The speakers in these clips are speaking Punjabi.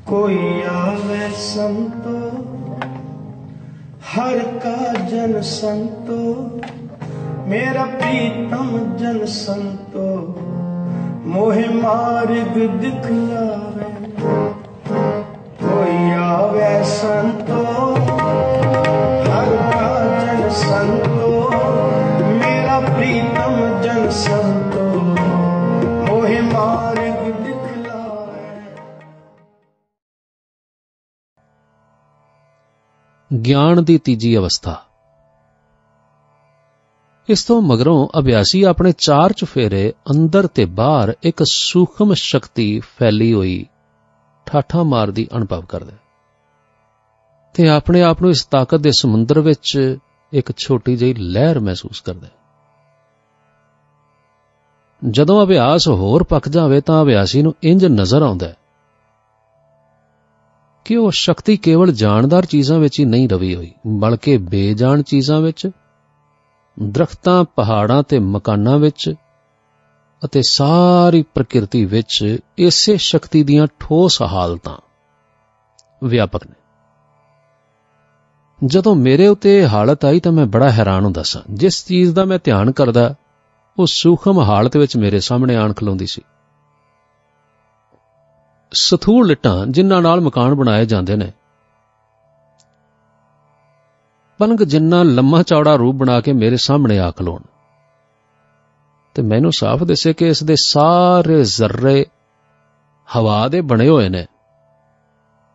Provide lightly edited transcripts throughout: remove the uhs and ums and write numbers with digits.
कोई आवे संतो हर का जन संतो, मेरा प्रीतम जन संतो मोहे मार्ग दिखलावे। कोई आवे संतो हर का जन संतो, मेरा प्रीतम जन संतो मोहे मार्ग दिखलावे। ਗਿਆਨ ਦੀ ਤੀਜੀ ਅਵਸਥਾ। ਇਸ ਤੋਂ ਮਗਰੋਂ ਅਭਿਆਸੀ ਆਪਣੇ ਚਾਰ ਚੁਫੇਰੇ ਅੰਦਰ ਤੇ ਬਾਹਰ ਇੱਕ ਸੂਖਮ ਸ਼ਕਤੀ ਫੈਲੀ ਹੋਈ ਠਾਠਾਂ ਮਾਰਦੀ ਅਨੁਭਵ ਕਰਦਾ ਤੇ ਆਪਣੇ ਆਪ ਨੂੰ ਇਸ ਤਾਕਤ ਦੇ ਸਮੁੰਦਰ ਵਿੱਚ ਇੱਕ ਛੋਟੀ ਜਿਹੀ ਲਹਿਰ ਮਹਿਸੂਸ ਕਰਦਾ। ਜਦੋਂ ਅਭਿਆਸ ਹੋਰ ਪੱਕ ਜਾਵੇ ਤਾਂ ਅਭਿਆਸੀ ਨੂੰ ਇੰਜ ਨਜ਼ਰ ਆਉਂਦਾ ਕਿ ਉਹ ਸ਼ਕਤੀ ਕੇਵਲ ਜਾਣਦਾਰ ਚੀਜ਼ਾਂ ਵਿੱਚ ਹੀ ਨਹੀਂ ਰਵੀ ਹੋਈ, ਬਲਕਿ ਬੇਜਾਣ ਚੀਜ਼ਾਂ ਵਿੱਚ, ਦਰਖਤਾਂ, ਪਹਾੜਾਂ ਤੇ ਮਕਾਨਾਂ ਵਿੱਚ ਅਤੇ ਸਾਰੀ ਪ੍ਰਕਿਰਤੀ ਵਿੱਚ ਇਸੇ ਸ਼ਕਤੀ ਦੀਆਂ ਠੋਸ ਹਾਲਤਾਂ ਵਿਆਪਕ ਨੇ। ਜਦੋਂ ਮੇਰੇ ਉੱਤੇ ਇਹ ਹਾਲਤ ਆਈ ਤਾਂ ਮੈਂ ਬੜਾ ਹੈਰਾਨ ਹੁੰਦਾ ਸਾਂ। ਜਿਸ ਚੀਜ਼ ਦਾ ਮੈਂ ਧਿਆਨ ਕਰਦਾ ਉਹ ਸੂਖਮ ਹਾਲਤ ਵਿੱਚ ਮੇਰੇ ਸਾਹਮਣੇ ਆਣ ਖਲੋਂਦੀ ਸੀ। ਸਥੂਲ ਇੱਟਾਂ ਜਿਨ੍ਹਾਂ ਨਾਲ ਮਕਾਨ ਬਣਾਏ ਜਾਂਦੇ ਨੇ, ਪਲੰਗ ਜਿੰਨਾ ਲੰਮਾ ਚੌੜਾ ਰੂਪ ਬਣਾ ਕੇ ਮੇਰੇ ਸਾਹਮਣੇ ਆ ਖਲੋਣ ਤੇ ਮੈਨੂੰ ਸਾਫ਼ ਦਿਸੇ ਕਿ ਇਸ ਦੇ ਸਾਰੇ ਜ਼ਰਰੇ ਹਵਾ ਦੇ ਬਣੇ ਹੋਏ ਨੇ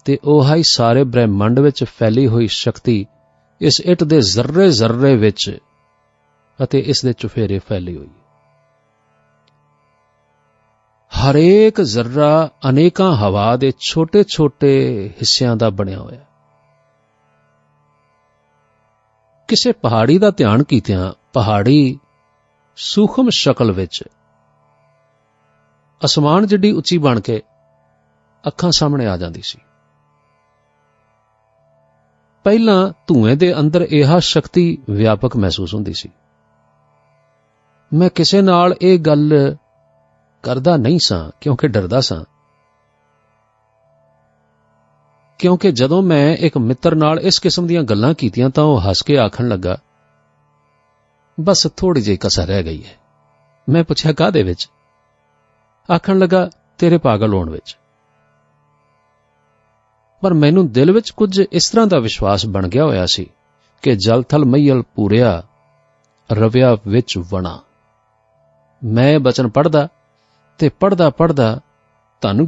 ਤੇ ਉਹ ਹੀ ਸਾਰੇ ਬ੍ਰਹਿਮੰਡ ਵਿੱਚ ਫੈਲੀ ਹੋਈ ਸ਼ਕਤੀ ਇਸ ਇੱਟ ਦੇ ਜ਼ਰਰੇ ਜ਼ਰਰੇ ਵਿੱਚ ਅਤੇ ਇਸ ਦੇ ਚੁਫੇਰੇ ਫੈਲੀ ਹੋਈ। ਹਰੇਕ ਜ਼ਰਰਾ ਅਨੇਕਾਂ ਹਵਾ ਦੇ ਛੋਟੇ ਛੋਟੇ ਹਿੱਸਿਆਂ ਦਾ ਬਣਿਆ ਹੋਇਆ। ਕਿਸੇ ਪਹਾੜੀ ਦਾ ਧਿਆਨ ਕੀਤਿਆਂ ਪਹਾੜੀ ਸੂਖਮ ਸ਼ਕਲ ਵਿੱਚ ਅਸਮਾਨ ਜਿੱਡੀ ਉੱਚੀ ਬਣ ਕੇ ਅੱਖਾਂ ਸਾਹਮਣੇ ਆ ਜਾਂਦੀ ਸੀ। ਪਹਿਲਾਂ ਧੂਏ ਦੇ ਅੰਦਰ ਇਹ ਸ਼ਕਤੀ ਵਿਆਪਕ ਮਹਿਸੂਸ ਹੁੰਦੀ ਸੀ। ਮੈਂ ਕਿਸੇ ਨਾਲ ਇਹ ਗੱਲ ਕਰਦਾ ਨਹੀਂ ਸਾਂ ਕਿਉਂਕਿ ਡਰਦਾ ਸਾਂ, ਕਿਉਂਕਿ ਜਦੋਂ ਮੈਂ ਇੱਕ ਮਿੱਤਰ ਨਾਲ ਇਸ ਕਿਸਮ ਦੀਆਂ ਗੱਲਾਂ ਕੀਤੀਆਂ ਤਾਂ ਉਹ ਹੱਸ ਕੇ ਆਖਣ ਲੱਗਾ, ਬਸ ਥੋੜੀ ਜਿਹੀ ਕਸਰ ਰਹਿ ਗਈ ਹੈ। ਮੈਂ ਪੁੱਛਿਆ ਕਾਹਦੇ ਵਿੱਚ? ਆਖਣ ਲੱਗਾ ਤੇਰੇ ਪਾਗਲ ਹੋਣ ਵਿੱਚ। ਪਰ ਮੈਨੂੰ ਦਿਲ ਵਿੱਚ ਕੁਝ ਇਸ ਤਰ੍ਹਾਂ ਦਾ ਵਿਸ਼ਵਾਸ ਬਣ ਗਿਆ ਹੋਇਆ ਸੀ ਕਿ ਜਲ ਥਲ ਮਈਲ ਪੂਰਿਆ ਰਵਿਆ ਵਿੱਚ ਵਣਾ। ਮੈਂ ਬਚਨ ਪੜ੍ਹਦਾ ਤੇ ਪੜ੍ਹਦਾ ਪੜ੍ਹਦਾ ਧੰਨ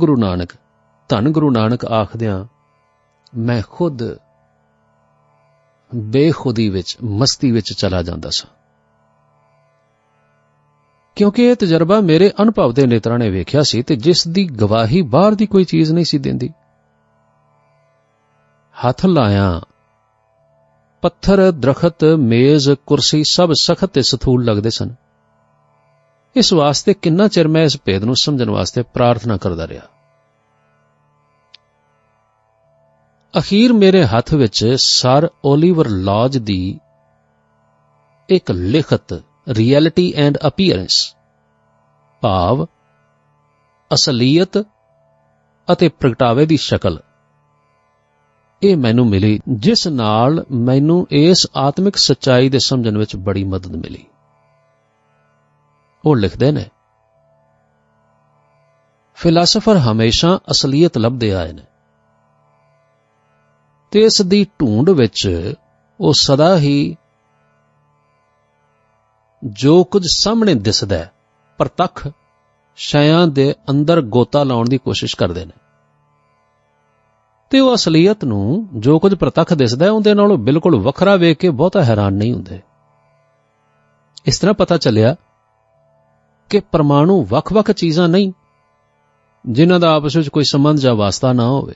ਗੁਰੂ ਨਾਨਕ ਆਖਦਿਆਂ ਮੈਂ ਖੁਦ ਬੇਖੁਦੀ ਵਿੱਚ ਮਸਤੀ ਵਿੱਚ ਚਲਾ ਜਾਂਦਾ ਸਾਂ, ਕਿਉਂਕਿ ਇਹ ਤਜਰਬਾ ਮੇਰੇ ਅਨੁਭਵ ਦੇ ਨੇਤਰਾਂ ਨੇ ਵੇਖਿਆ ਸੀ ਤੇ ਜਿਸ ਦੀ ਗਵਾਹੀ ਬਾਹਰ ਦੀ ਕੋਈ ਚੀਜ਼ ਨਹੀਂ ਸੀ ਦਿੰਦੀ। ਹੱਥ ਲਾਇਆ ਪੱਥਰ, ਦਰਖਤ, ਮੇਜ਼, ਕੁਰਸੀ ਸਭ ਸਖਤ ਤੇ ਸਥੂਲ ਲੱਗਦੇ ਸਨ। ਇਸ ਵਾਸਤੇ ਕਿੰਨਾ ਚਿਰ ਮੈਂ ਇਸ ਭੇਦ ਨੂੰ ਸਮਝਣ ਵਾਸਤੇ ਪ੍ਰਾਰਥਨਾ ਕਰਦਾ ਰਿਹਾ। ਅਖੀਰ ਮੇਰੇ ਹੱਥ ਵਿੱਚ ਸਰ ਓਲੀਵਰ ਲੌਜ ਦੀ ਇੱਕ ਲਿਖਤ ਰਿਐਲਿਟੀ ਐਂਡ ਅਪੀਅਰੈਂਸ, ਭਾਵ ਅਸਲੀਅਤ ਅਤੇ ਪ੍ਰਗਟਾਵੇ ਦੀ ਸ਼ਕਲ, ਇਹ ਮੈਨੂੰ ਮਿਲੀ, ਜਿਸ ਨਾਲ ਮੈਨੂੰ ਇਸ ਆਤਮਿਕ ਸੱਚਾਈ ਦੇ ਸਮਝਣ ਵਿੱਚ ਬੜੀ ਮਦਦ ਮਿਲੀ। ਉਹ ਲਿਖਦੇ ਨੇ, ਫਿਲਾਸਫਰ ਹਮੇਸ਼ਾ ਅਸਲੀਅਤ ਲੱਭਦੇ ਆਏ ਨੇ ਤੇ ਇਸ ਦੀ ਢੂੰਡ ਵਿੱਚ ਉਹ ਸਦਾ ਹੀ ਜੋ ਕੁਝ ਸਾਹਮਣੇ ਦਿਸਦਾ ਹੈ ਪ੍ਰਤੱਖ ਸ਼ੈਆਂ ਦੇ ਅੰਦਰ ਗੋਤਾ ਲਾਉਣ ਦੀ ਕੋਸ਼ਿਸ਼ ਕਰਦੇ ਨੇ ਤੇ ਉਹ ਅਸਲੀਅਤ ਨੂੰ, ਜੋ ਕੁਝ ਪ੍ਰਤੱਖ ਦਿਸਦਾ ਹੈ, ਉਹਦੇ ਨਾਲੋਂ ਬਿਲਕੁਲ ਵੱਖਰਾ ਵੇਖ ਕੇ ਬਹੁਤਾ ਹੈਰਾਨ ਨਹੀਂ ਹੁੰਦੇ। ਇਸ ਤਰ੍ਹਾਂ ਪਤਾ ਚੱਲਿਆ ਕਿ ਪਰਮਾਣੂ ਵੱਖ-ਵੱਖ ਚੀਜ਼ਾਂ ਨਹੀਂ ਜਿਨ੍ਹਾਂ ਦਾ ਆਪਸ ਵਿੱਚ ਕੋਈ ਸੰਬੰਧ ਜਾਂ ਵਾਸਤਾ ਨਾ ਹੋਵੇ,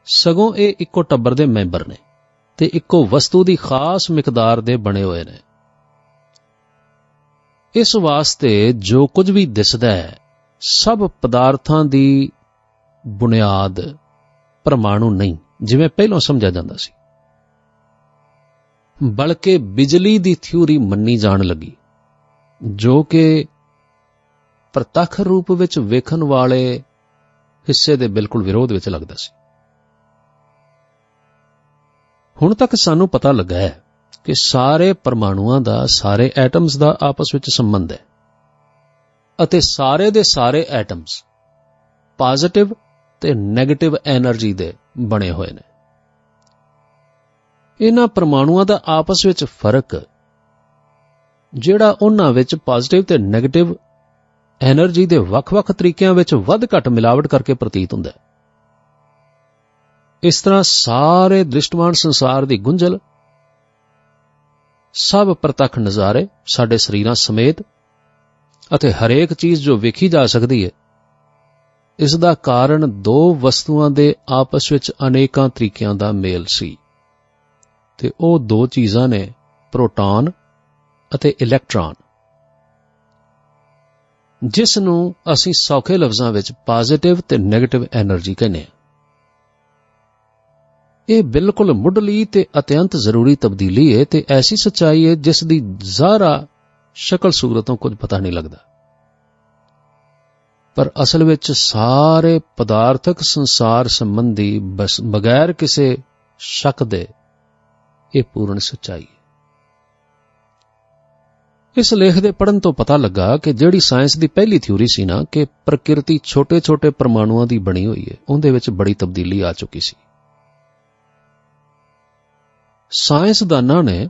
ਸਗੋਂ ਇਹ ਇੱਕੋ ਟੱਬਰ ਦੇ ਮੈਂਬਰ ਨੇ ਤੇ ਇੱਕੋ ਵਸਤੂ ਦੀ ਖਾਸ ਮਿਕਦਾਰ ਦੇ ਬਣੇ ਹੋਏ ਨੇ। ਇਸ ਵਾਸਤੇ ਜੋ ਕੁਝ ਵੀ ਦਿਸਦਾ ਹੈ ਸਭ ਪਦਾਰਥਾਂ ਦੀ ਬੁਨਿਆਦ ਪਰਮਾਣੂ ਨਹੀਂ ਜਿਵੇਂ ਪਹਿਲਾਂ ਸਮਝਿਆ ਜਾਂਦਾ ਸੀ, ਬਲਕਿ ਬਿਜਲੀ ਦੀ ਥਿਊਰੀ ਮੰਨੀ ਜਾਣ ਲੱਗੀ, ਜੋ ਕਿ ਪ੍ਰਤੱਖ ਰੂਪ ਵਿੱਚ ਵੇਖਣ ਵਾਲੇ ਹਿੱਸੇ ਦੇ ਬਿਲਕੁਲ ਵਿਰੋਧ ਵਿੱਚ ਲੱਗਦਾ ਸੀ। ਹੁਣ ਤੱਕ ਸਾਨੂੰ ਪਤਾ ਲੱਗਾ ਹੈ ਕਿ ਸਾਰੇ ਪਰਮਾਣੂਆਂ ਦਾ, ਸਾਰੇ ਐਟਮਸ ਦਾ ਆਪਸ ਵਿੱਚ ਸੰਬੰਧ ਹੈ ਅਤੇ ਸਾਰੇ ਦੇ ਸਾਰੇ ਐਟਮਸ ਪੋਜ਼ਿਟਿਵ ਤੇ ਨੈਗੇਟਿਵ ਐਨਰਜੀ ਦੇ ਬਣੇ ਹੋਏ ਨੇ। ਇਹਨਾਂ ਪਰਮਾਣੂਆਂ ਦਾ ਆਪਸ ਵਿੱਚ ਫਰਕ, ਜਿਹੜਾ ਉਹਨਾਂ ਵਿੱਚ ਪੋਜ਼ਿਟਿਵ ਤੇ ਨੈਗੇਟਿਵ ਐਨਰਜੀ ਦੇ ਵੱਖ-ਵੱਖ ਤਰੀਕਿਆਂ ਵਿੱਚ ਵੱਧ ਘੱਟ ਮਿਲਾਵਟ ਕਰਕੇ ਪ੍ਰਤੀਤ ਹੁੰਦਾ ਹੈ। ਇਸ ਤਰ੍ਹਾਂ ਸਾਰੇ ਦ੍ਰਿਸ਼ਟਮਾਨ ਸੰਸਾਰ ਦੀ ਗੁੰਝਲ, ਸਭ ਪ੍ਰਤੱਖ ਨਜ਼ਾਰੇ ਸਾਡੇ ਸਰੀਰਾਂ ਸਮੇਤ ਅਤੇ ਹਰੇਕ ਚੀਜ਼ ਜੋ ਵੇਖੀ ਜਾ ਸਕਦੀ ਹੈ, ਇਸ ਦਾ ਕਾਰਨ ਦੋ ਵਸਤੂਆਂ ਦੇ ਆਪਸ ਵਿੱਚ ਅਨੇਕਾਂ ਤਰੀਕਿਆਂ ਦਾ ਮੇਲ ਸੀ ਤੇ ਉਹ ਦੋ ਚੀਜ਼ਾਂ ਨੇ ਪ੍ਰੋਟਾਨ ਅਤੇ ਇਲੈਕਟ੍ਰਾਨ, ਜਿਸ ਨੂੰ ਅਸੀਂ ਸੌਖੇ ਲਫ਼ਜ਼ਾਂ ਵਿੱਚ ਪੋਜ਼ਿਟਿਵ ਤੇ ਨੈਗੇਟਿਵ ਐਨਰਜੀ ਕਹਿੰਦੇ ਹਾਂ। ਇਹ ਬਿਲਕੁਲ ਮੁੱਢਲੀ ਤੇ ਅਤਿਅੰਤ ਜ਼ਰੂਰੀ ਤਬਦੀਲੀ ਹੈ ਤੇ ਐਸੀ ਸੱਚਾਈ ਹੈ ਜਿਸ ਦੀ ਜ਼ਾਹਰਾ ਸ਼ਕਲ ਸੂਰਤੋਂ ਕੁਝ ਪਤਾ ਨਹੀਂ ਲੱਗਦਾ, ਪਰ ਅਸਲ ਵਿੱਚ ਸਾਰੇ ਪਦਾਰਥਕ ਸੰਸਾਰ ਸੰਬੰਧੀ ਬਗੈਰ ਕਿਸੇ ਸ਼ੱਕ ਦੇ ਇਹ ਪੂਰਨ ਸੱਚਾਈ ਹੈ। ਇਸ ਲੇਖ ਦੇ ਪੜ੍ਹਨ ਤੋਂ ਪਤਾ ਲੱਗਾ ਕਿ ਜਿਹੜੀ ਸਾਇੰਸ ਦੀ ਪਹਿਲੀ ਥਿਊਰੀ ਸੀ ਨਾ ਕਿ ਪ੍ਰਕਿਰਤੀ ਛੋਟੇ-ਛੋਟੇ ਪਰਮਾਣੂਆਂ ਦੀ ਬਣੀ ਹੋਈ ਹੈ, ਉਹਦੇ ਵਿੱਚ ਬੜੀ ਤਬਦੀਲੀ ਆ ਚੁੱਕੀ ਸੀ। ਸਾਇੰਸਦਾਨਾਂ ਨੇ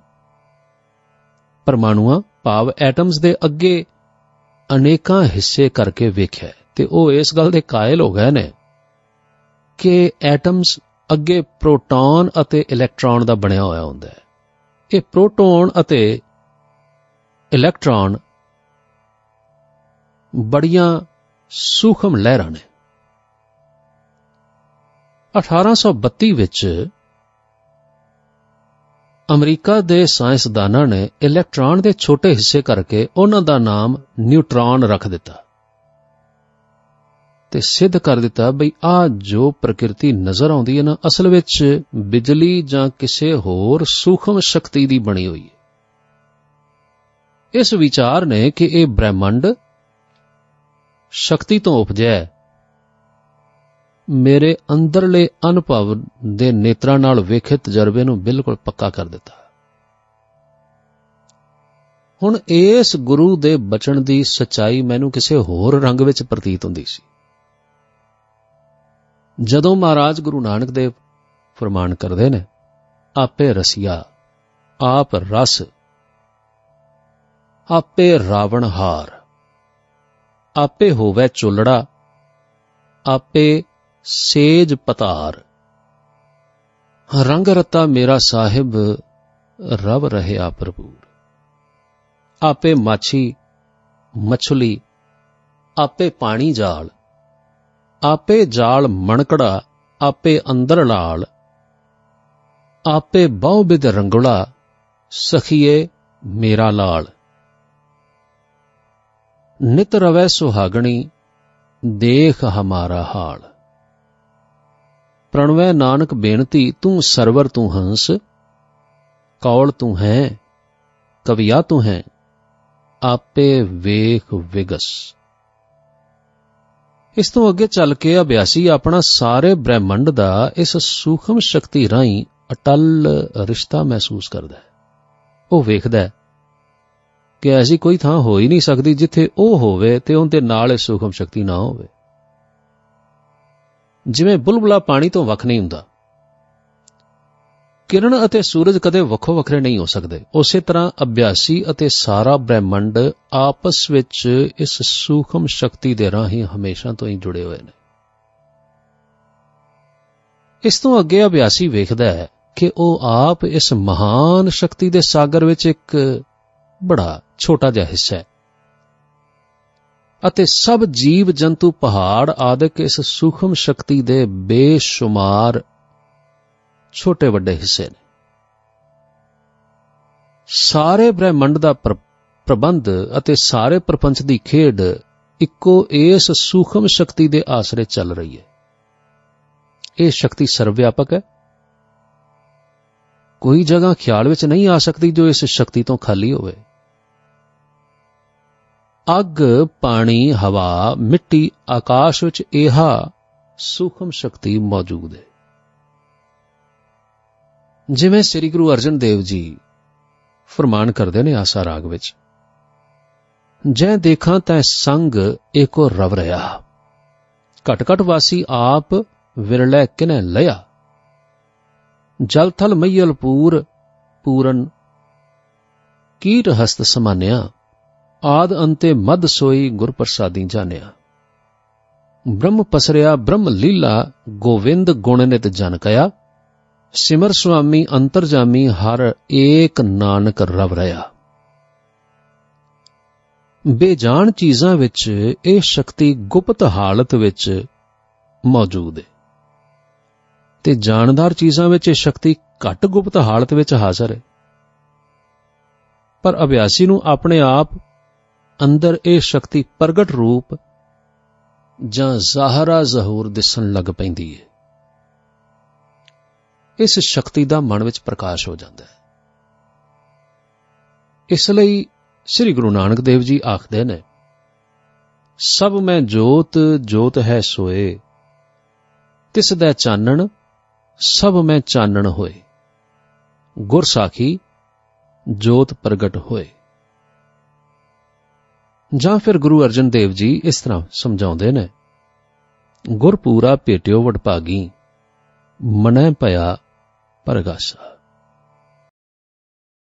ਪਰਮਾਣੂਆਂ ਭਾਵ ਐਟਮਸ ਦੇ ਅੱਗੇ ਅਨੇਕਾਂ ਹਿੱਸੇ ਕਰਕੇ ਵੇਖਿਆ ਤੇ ਉਹ ਇਸ ਗੱਲ ਦੇ ਕਾਇਲ ਹੋ ਗਏ ਨੇ ਕਿ ਐਟਮਸ ਅੱਗੇ ਪ੍ਰੋਟੋਨ ਅਤੇ ਇਲੈਕਟ੍ਰੌਨ ਦਾ ਬਣਿਆ ਹੋਇਆ ਹੁੰਦਾ ਹੈ। ਇਹ ਪ੍ਰੋਟੋਨ ਅਤੇ ਇਲੈਕਟ੍ਰੌਨ ਬੜੀਆਂ ਸੂਖਮ ਲਹਿਰਾਂ ਨੇ। 1832 ਵਿੱਚ ਅਮਰੀਕਾ ਦੇ ਸਾਇੰਸਦਾਨਾਂ ਨੇ ਇਲੈਕਟ੍ਰੌਨ ਦੇ ਛੋਟੇ ਹਿੱਸੇ ਕਰਕੇ ਉਹਨਾਂ ਦਾ ਨਾਮ ਨਿਊਟ੍ਰੌਨ ਰੱਖ ਦਿੱਤਾ ਤੇ ਸਿੱਧ ਕਰ ਦਿੱਤਾ ਬਈ ਆਹ ਜੋ ਪ੍ਰਕਿਰਤੀ ਨਜ਼ਰ ਆਉਂਦੀ ਹੈ ਨਾ, ਅਸਲ ਵਿੱਚ ਬਿਜਲੀ ਜਾਂ ਕਿਸੇ ਹੋਰ ਸੂਖਮ ਸ਼ਕਤੀ ਦੀ ਬਣੀ ਹੋਈ ਹੈ। ਇਸ ਵਿਚਾਰ ਨੇ ਕਿ ਇਹ ਬ੍ਰਹਿਮੰਡ ਸ਼ਕਤੀ ਤੋਂ ਉਪਜਿਆ ਹੈ, ਮੇਰੇ ਅੰਦਰਲੇ ਅਨੁਭਵ ਦੇ ਨੇਤਰਾਂ ਨਾਲ ਵੇਖੇ ਤਜਰਬੇ ਨੂੰ ਬਿਲਕੁਲ ਪੱਕਾ ਕਰ ਦਿੱਤਾ। ਹੁਣ ਇਸ ਗੁਰੂ ਦੇ ਬਚਨ ਦੀ ਸੱਚਾਈ ਮੈਨੂੰ ਕਿਸੇ ਹੋਰ ਰੰਗ ਵਿੱਚ ਪ੍ਰਤੀਤ ਹੁੰਦੀ ਸੀ। ਜਦੋਂ ਮਹਾਰਾਜ ਗੁਰੂ ਨਾਨਕ ਦੇਵ ਫਰਮਾਨ ਕਰਦੇ ਨੇ, ਆਪੇ ਰਸੀਆ ਆਪ ਰਸ, ਆਪੇ ਰਾਵਣ ਹਾਰ, ਆਪੇ ਹੋਵੇ ਚੋਲੜਾ, ਆਪੇ ਸੇਜ ਪਤਾਰ, ਰੰਗ ਰਤਾ ਮੇਰਾ ਸਾਹਿਬ ਰਵ ਰਹਿਆ ਭਰਪੂਰ। ਆਪੇ ਮਾਛੀ ਮਛਲੀ, ਆਪੇ ਪਾਣੀ ਜਾਲ, ਆਪੇ ਜਾਲ ਮਣਕੜਾ, ਆਪੇ ਅੰਦਰ ਲਾਲ, ਆਪੇ ਬਹੁ ਬਿਧ ਰੰਗੁਲਾ, ਸਖੀਏ ਮੇਰਾ ਲਾਲ। ਨਿਤ ਰਵੈ ਸੁਹਾਗਣੀ, ਦੇਖ ਹਮਾਰਾ ਹਾਲ। ਪ੍ਰਣਵੈ ਨਾਨਕ ਬੇਨਤੀ, ਤੂੰ ਸਰਵਰ ਤੂੰ ਹੰਸ, ਕੌਲ ਤੂੰ ਹੈ, ਕਵਿਆ ਤੂੰ ਹੈ, ਆਪੇ ਵੇਖ ਵਿਗਸ। ਇਸ ਤੋਂ ਅੱਗੇ ਚੱਲ ਕੇ ਅਭਿਆਸੀ ਆਪਣਾ ਸਾਰੇ ਬ੍ਰਹਿਮੰਡ ਦਾ ਇਸ ਸੂਖਮ ਸ਼ਕਤੀ ਰਾਹੀਂ ਅਟੱਲ ਰਿਸ਼ਤਾ ਮਹਿਸੂਸ ਕਰਦਾ ਹੈ। ਉਹ ਵੇਖਦਾ ਹੈ ਕਿ ਐਸੀ ਕੋਈ ਥਾਂ ਹੋ ਹੀ ਨਹੀਂ ਸਕਦੀ ਜਿੱਥੇ ਉਹ ਹੋਵੇ ਤੇ ਉਹਦੇ ਨਾਲ ਇਹ ਸੂਖਮ ਸ਼ਕਤੀ ਨਾ ਹੋਵੇ। ਜਿਵੇਂ ਬੁਲਬੁਲਾ ਪਾਣੀ ਤੋਂ ਵੱਖ ਨਹੀਂ ਹੁੰਦਾ, ਕਿਰਨ ਅਤੇ ਸੂਰਜ ਕਦੇ ਵੱਖੋ ਵੱਖਰੇ ਨਹੀਂ ਹੋ ਸਕਦੇ, ਉਸੇ ਤਰ੍ਹਾਂ ਅਭਿਆਸੀ ਅਤੇ ਸਾਰਾ ਬ੍ਰਹਿਮੰਡ ਆਪਸ ਵਿੱਚ ਇਸ ਸੂਖਮ ਸ਼ਕਤੀ ਦੇ ਰਾਹੀਂ ਹਮੇਸ਼ਾ ਤੋਂ ਹੀ ਜੁੜੇ ਹੋਏ ਨੇ। ਇਸ ਤੋਂ ਅੱਗੇ ਅਭਿਆਸੀ ਵੇਖਦਾ ਹੈ ਕਿ ਉਹ ਆਪ ਇਸ ਮਹਾਨ ਸ਼ਕਤੀ ਦੇ ਸਾਗਰ ਵਿੱਚ ਇੱਕ ਬੜਾ ਛੋਟਾ ਜਿਹਾ ਹਿੱਸਾ ਹੈ ਅਤੇ ਸਭ ਜੀਵ ਜੰਤੂ ਪਹਾੜ ਆਦਿਕ ਇਸ ਸੂਖਮ ਸ਼ਕਤੀ ਦੇ ਬੇਸ਼ੁਮਾਰ ਛੋਟੇ ਵੱਡੇ ਹਿੱਸੇ ਨੇ। ਸਾਰੇ ਬ੍ਰਹਿਮੰਡ ਦਾ ਪ੍ਰਬੰਧ ਅਤੇ ਸਾਰੇ ਪ੍ਰਪੰਚ ਦੀ ਖੇਡ ਇੱਕੋ ਇਸ ਸੂਖਮ ਸ਼ਕਤੀ ਦੇ ਆਸਰੇ ਚੱਲ ਰਹੀ ਹੈ। ਇਹ ਸ਼ਕਤੀ ਸਰਵ-ਵਿਆਪਕ ਹੈ, ਕੋਈ ਜਗ੍ਹਾ ਖਿਆਲ ਵਿੱਚ ਨਹੀਂ ਆ ਸਕਦੀ ਜੋ ਇਸ ਸ਼ਕਤੀ ਤੋਂ ਖਾਲੀ ਹੋਵੇ। ਅੱਗ, ਪਾਣੀ, ਹਵਾ, ਮਿੱਟੀ, ਆਕਾਸ਼ ਵਿੱਚ ਇਹਾ ਸੂਖਮ ਸ਼ਕਤੀ ਮੌਜੂਦ ਹੈ। ਜਿਵੇਂ ਸ੍ਰੀ ਗੁਰੂ ਅਰਜਨ ਦੇਵ ਜੀ ਫਰਮਾਨ ਕਰਦੇ ਨੇ ਆਸਾ ਰਾਗ ਵਿੱਚ, ਜੈ ਦੇਖਾਂ ਤੈ ਸੰਗ ਏਕੋ ਰਵ ਰਿਹਾ, ਘਟ ਘਟ ਵਾਸੀ ਆਪ ਵਿਰਲੇ ਕਿਨੈ ਲਿਆ, ਜਲ ਥਲ ਮਈਲ ਪੂਰਨ ਕੀਟ ਹਸਤ ਸਮਾਨਿਆ, ਆਦ ਅੰਤੇ ਮਦ ਸੋਈ ਗੁਰ ਪ੍ਰਸਾਦੀ ਜਾਣਿਆ। ਬ੍ਰਹਮ ਪਸਰਿਆ ਬ੍ਰਹਮ ਲੀਲਾ, ਗੋਵਿੰਦ ਗੁਣ ਨਿਤ ਜਨ ਕਇਆ, ਸਿਮਰ ਸੁਆਮੀ ਅੰਤਰਜਾਮੀ, ਹਰ ਏਕ ਨਾਨਕ ਰਵ ਰਿਹਾ। ਬੇਜਾਨ ਚੀਜ਼ਾਂ ਵਿੱਚ ਇਹ ਸ਼ਕਤੀ ਗੁਪਤ ਹਾਲਤ ਵਿੱਚ ਮੌਜੂਦ ਹੈ ਤੇ ਜਾਣਦਾਰ ਚੀਜ਼ਾਂ ਵਿੱਚ ਇਹ ਸ਼ਕਤੀ ਘੱਟ ਗੁਪਤ ਹਾਲਤ ਵਿੱਚ ਹਾਜ਼ਰ ਹੈ। ਪਰ ਅਭਿਆਸੀ ਨੂੰ ਆਪਣੇ ਆਪ ਅੰਦਰ ਇਹ ਸ਼ਕਤੀ ਪ੍ਰਗਟ ਰੂਪ ਜਾਂ ਜ਼ਾਹਰਾ ਜ਼ਹੂਰ ਦਿਸਣ ਲੱਗ ਪੈਂਦੀ ਹੈ। ਇਸ ਸ਼ਕਤੀ ਦਾ ਮਨ ਵਿੱਚ ਪ੍ਰਕਾਸ਼ ਹੋ ਜਾਂਦਾ ਹੈ। ਇਸ ਲਈ ਸ੍ਰੀ ਗੁਰੂ ਨਾਨਕ ਦੇਵ ਜੀ ਆਖਦੇ ਨੇ, ਸਭ ਮੈਂ ਜੋਤ ਜੋਤ ਹੈ ਸੋਏ, ਤਿਸ ਦਾ ਚਾਨਣ ਸਭ ਮੈਂ ਚਾਨਣ ਹੋਏ, ਗੁਰ ਸਾਖੀ ਜੋਤ ਪ੍ਰਗਟ ਹੋਏ। ਜਾਂ ਫਿਰ ਗੁਰੂ ਅਰਜਨ ਦੇਵ ਜੀ ਇਸ ਤਰ੍ਹਾਂ ਸਮਝਾਉਂਦੇ ਨੇ, ਗੁਰ ਪੂਰਾ ਭੇਟਿਓ ਵਡਭਾਗੀ, ਮਨੈ ਭਇਆ ਪਰਗਾਸਾ।